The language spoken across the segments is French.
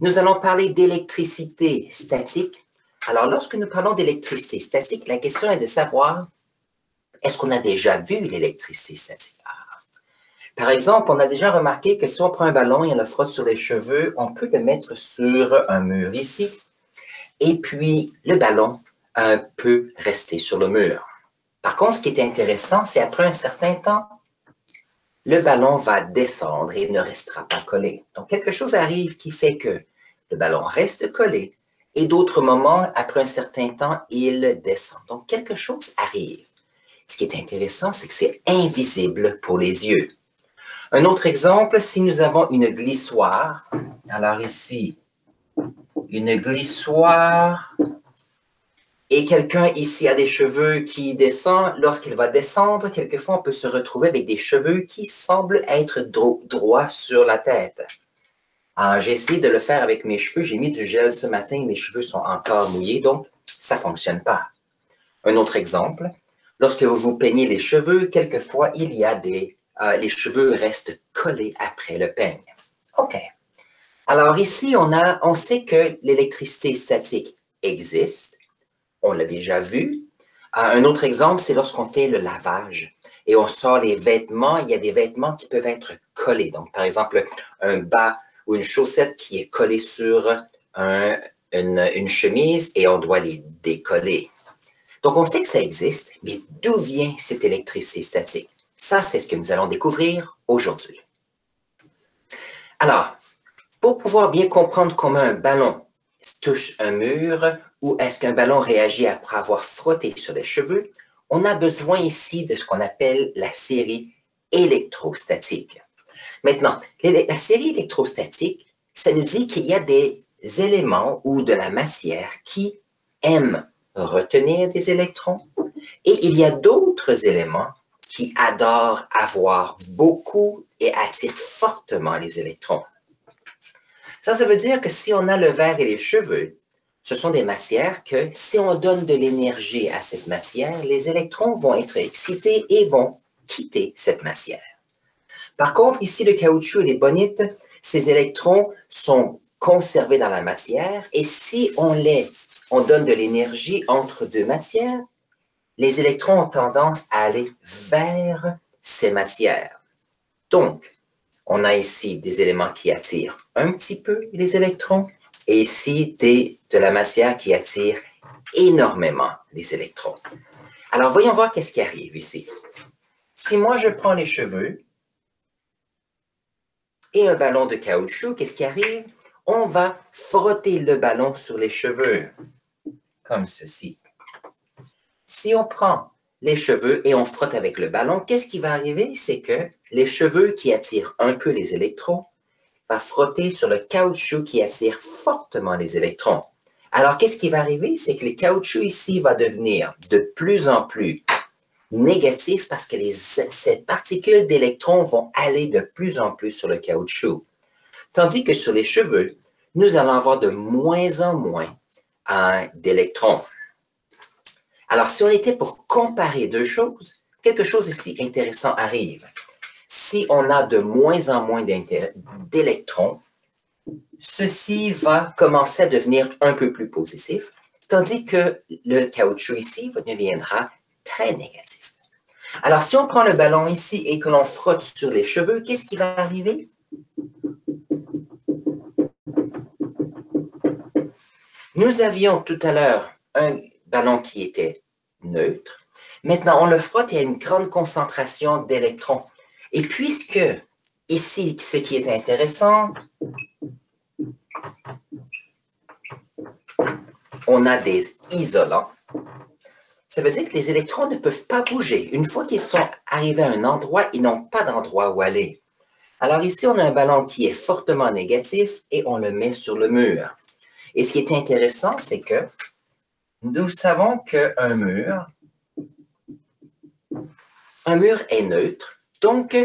Nous allons parler d'électricité statique. Alors, lorsque nous parlons d'électricité statique, la question est de savoir, est-ce qu'on a déjà vu l'électricité statique? Par exemple, on a déjà remarqué que si on prend un ballon et on le frotte sur les cheveux, on peut le mettre sur un mur ici, et puis le ballon peut rester sur le mur. Par contre, ce qui est intéressant, c'est après un certain temps, le ballon va descendre et ne restera pas collé. Donc, quelque chose arrive qui fait que le ballon reste collé et d'autres moments, après un certain temps, il descend. Donc, quelque chose arrive. Ce qui est intéressant, c'est que c'est invisible pour les yeux. Un autre exemple, si nous avons une glissoire, alors ici, une glissoire, et quelqu'un ici a des cheveux qui descendent. Lorsqu'il va descendre, quelquefois, on peut se retrouver avec des cheveux qui semblent être droits sur la tête. Alors, j'ai essayé de le faire avec mes cheveux. J'ai mis du gel ce matin et mes cheveux sont encore mouillés, donc ça ne fonctionne pas. Un autre exemple, lorsque vous vous peignez les cheveux, quelquefois, il y a les cheveux restent collés après le peigne. OK. Alors ici, on sait que l'électricité statique existe. On l'a déjà vu. Un autre exemple, c'est lorsqu'on fait le lavage et on sort les vêtements. Il y a des vêtements qui peuvent être collés. Donc, par exemple, un bas ou une chaussette qui est collée sur une chemise et on doit les décoller. Donc, on sait que ça existe, mais d'où vient cette électricité statique? Ça, c'est ce que nous allons découvrir aujourd'hui. Alors, pour pouvoir bien comprendre comment un ballon touche un mur ou est-ce qu'un ballon réagit après avoir frotté sur les cheveux, on a besoin ici de ce qu'on appelle la série électrostatique. Maintenant, la série électrostatique, ça nous dit qu'il y a des éléments ou de la matière qui aiment retenir des électrons et il y a d'autres éléments qui adorent avoir beaucoup et attirent fortement les électrons. Ça veut dire que si on a le verre et les cheveux, ce sont des matières que si on donne de l'énergie à cette matière, les électrons vont être excités et vont quitter cette matière. Par contre, ici, le caoutchouc et les bonites, ces électrons sont conservés dans la matière et si on donne de l'énergie entre deux matières, les électrons ont tendance à aller vers ces matières. Donc, on a ici des éléments qui attirent un petit peu les électrons et ici de la matière qui attire énormément les électrons. Alors, voyons voir qu'est-ce qui arrive ici. Si moi, je prends les cheveux et un ballon de caoutchouc, qu'est-ce qui arrive? On va frotter le ballon sur les cheveux, comme ceci. Si on prend les cheveux et on frotte avec le ballon, qu'est-ce qui va arriver? C'est que les cheveux qui attirent un peu les électrons vont frotter sur le caoutchouc qui attire fortement les électrons. Alors, qu'est-ce qui va arriver? C'est que le caoutchouc ici va devenir de plus en plus négatif parce que ces particules d'électrons vont aller de plus en plus sur le caoutchouc. Tandis que sur les cheveux, nous allons avoir de moins en moins d'électrons. Alors, si on était pour comparer deux choses, quelque chose ici intéressant arrive. Si on a de moins en moins d'électrons, ceci va commencer à devenir un peu plus positif, tandis que le caoutchouc ici deviendra très négatif. Alors, si on prend le ballon ici et que l'on frotte sur les cheveux, qu'est-ce qui va arriver? Nous avions tout à l'heure un ballon qui était neutre. Maintenant, on le frotte et il y a une grande concentration d'électrons. Et puisque ici, ce qui est intéressant, on a des isolants, ça veut dire que les électrons ne peuvent pas bouger. Une fois qu'ils sont arrivés à un endroit, ils n'ont pas d'endroit où aller. Alors ici, on a un ballon qui est fortement négatif et on le met sur le mur. Et ce qui est intéressant, c'est que nous savons qu'un mur est neutre, donc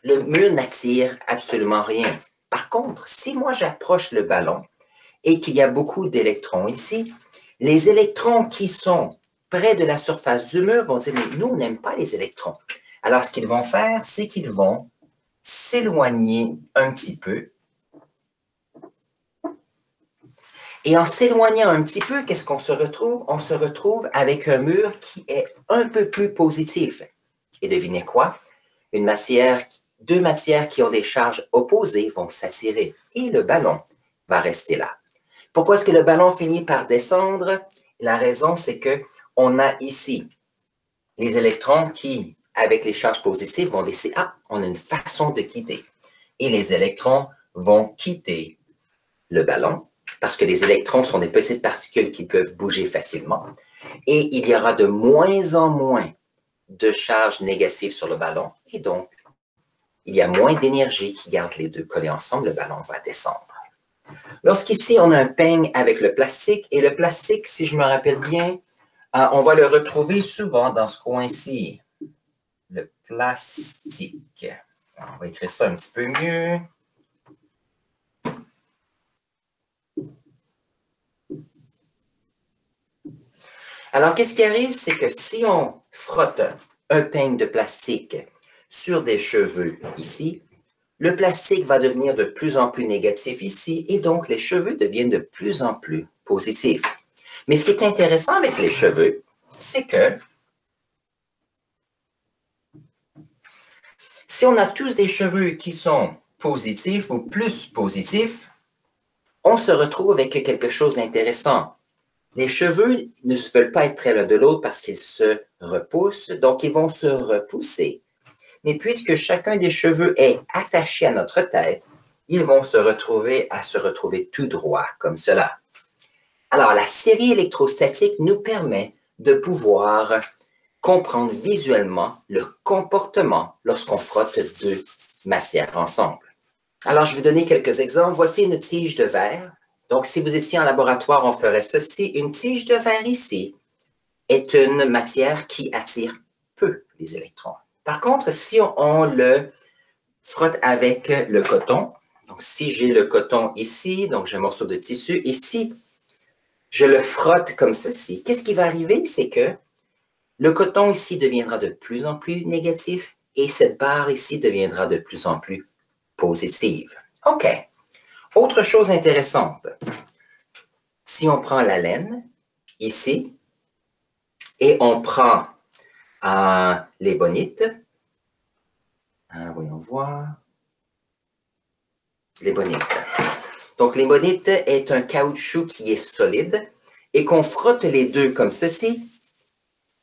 le mur n'attire absolument rien. Par contre, si moi j'approche le ballon et qu'il y a beaucoup d'électrons ici, les électrons qui sont près de la surface du mur vont dire, mais nous, on n'aime pas les électrons. Alors, ce qu'ils vont faire, c'est qu'ils vont s'éloigner un petit peu Et en s'éloignant un petit peu, qu'est-ce qu'on se retrouve? On se retrouve avec un mur qui est un peu plus positif. Et devinez quoi? Deux matières qui ont des charges opposées vont s'attirer et le ballon va rester là. Pourquoi est-ce que le ballon finit par descendre? La raison, c'est qu'on a ici les électrons qui, avec les charges positives, vont décider, ah, on a une façon de quitter. Et les électrons vont quitter le ballon parce que les électrons sont des petites particules qui peuvent bouger facilement. Et il y aura de moins en moins de charges négatives sur le ballon. Et donc, il y a moins d'énergie qui garde les deux collés ensemble. Le ballon va descendre. Lorsqu'ici, on a un peigne avec le plastique, et le plastique, si je me rappelle bien, on va le retrouver souvent dans ce coin-ci. Le plastique. On va écrire ça un petit peu mieux. Alors, qu'est-ce qui arrive? C'est que si on frotte un peigne de plastique sur des cheveux ici, le plastique va devenir de plus en plus négatif ici et donc les cheveux deviennent de plus en plus positifs. Mais ce qui est intéressant avec les cheveux, c'est que si on a tous des cheveux qui sont positifs ou plus positifs, on se retrouve avec quelque chose d'intéressant. Les cheveux ne veulent pas être près l'un de l'autre parce qu'ils se repoussent, donc ils vont se repousser. Mais puisque chacun des cheveux est attaché à notre tête, ils vont se retrouver tout droit, comme cela. Alors, la série électrostatique nous permet de pouvoir comprendre visuellement le comportement lorsqu'on frotte deux matières ensemble. Alors, je vais donner quelques exemples. Voici une tige de verre. Donc, si vous étiez en laboratoire, on ferait ceci. Une tige de verre ici est une matière qui attire peu les électrons. Par contre, si on le frotte avec le coton, donc si j'ai le coton ici, donc j'ai un morceau de tissu ici, je le frotte comme ceci. Qu'est-ce qui va arriver? C'est que le coton ici deviendra de plus en plus négatif et cette barre ici deviendra de plus en plus positive. OK. Autre chose intéressante. Si on prend la laine, ici, et on prend les bonites, voyons voir, les bonites. Donc, les bonites est un caoutchouc qui est solide et qu'on frotte les deux comme ceci.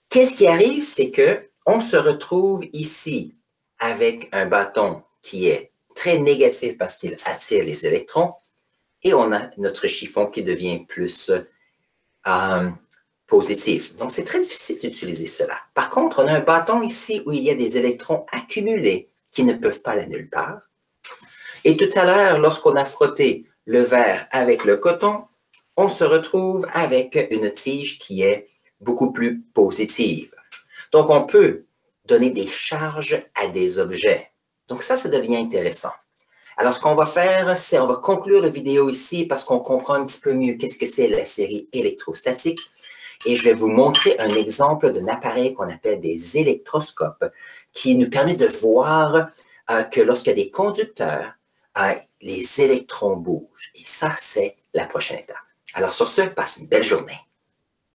Qu'est-ce qui arrive? C'est qu'on se retrouve ici avec un bâton qui est très négatif parce qu'il attire les électrons et on a notre chiffon qui devient plus positif. Donc, c'est très difficile d'utiliser cela. Par contre, on a un bâton ici où il y a des électrons accumulés qui ne peuvent pas aller nulle part. Et tout à l'heure, lorsqu'on a frotté le verre avec le coton, on se retrouve avec une tige qui est beaucoup plus positive. Donc, on peut donner des charges à des objets. Donc, ça devient intéressant. Alors, ce qu'on va faire, c'est on va conclure la vidéo ici parce qu'on comprend un petit peu mieux qu'est-ce que c'est la série électrostatique. Et je vais vous montrer un exemple d'un appareil qu'on appelle des électroscopes qui nous permet de voir que lorsqu'il y a des conducteurs, les électrons bougent. Et ça, c'est la prochaine étape. Alors, sur ce, passe une belle journée.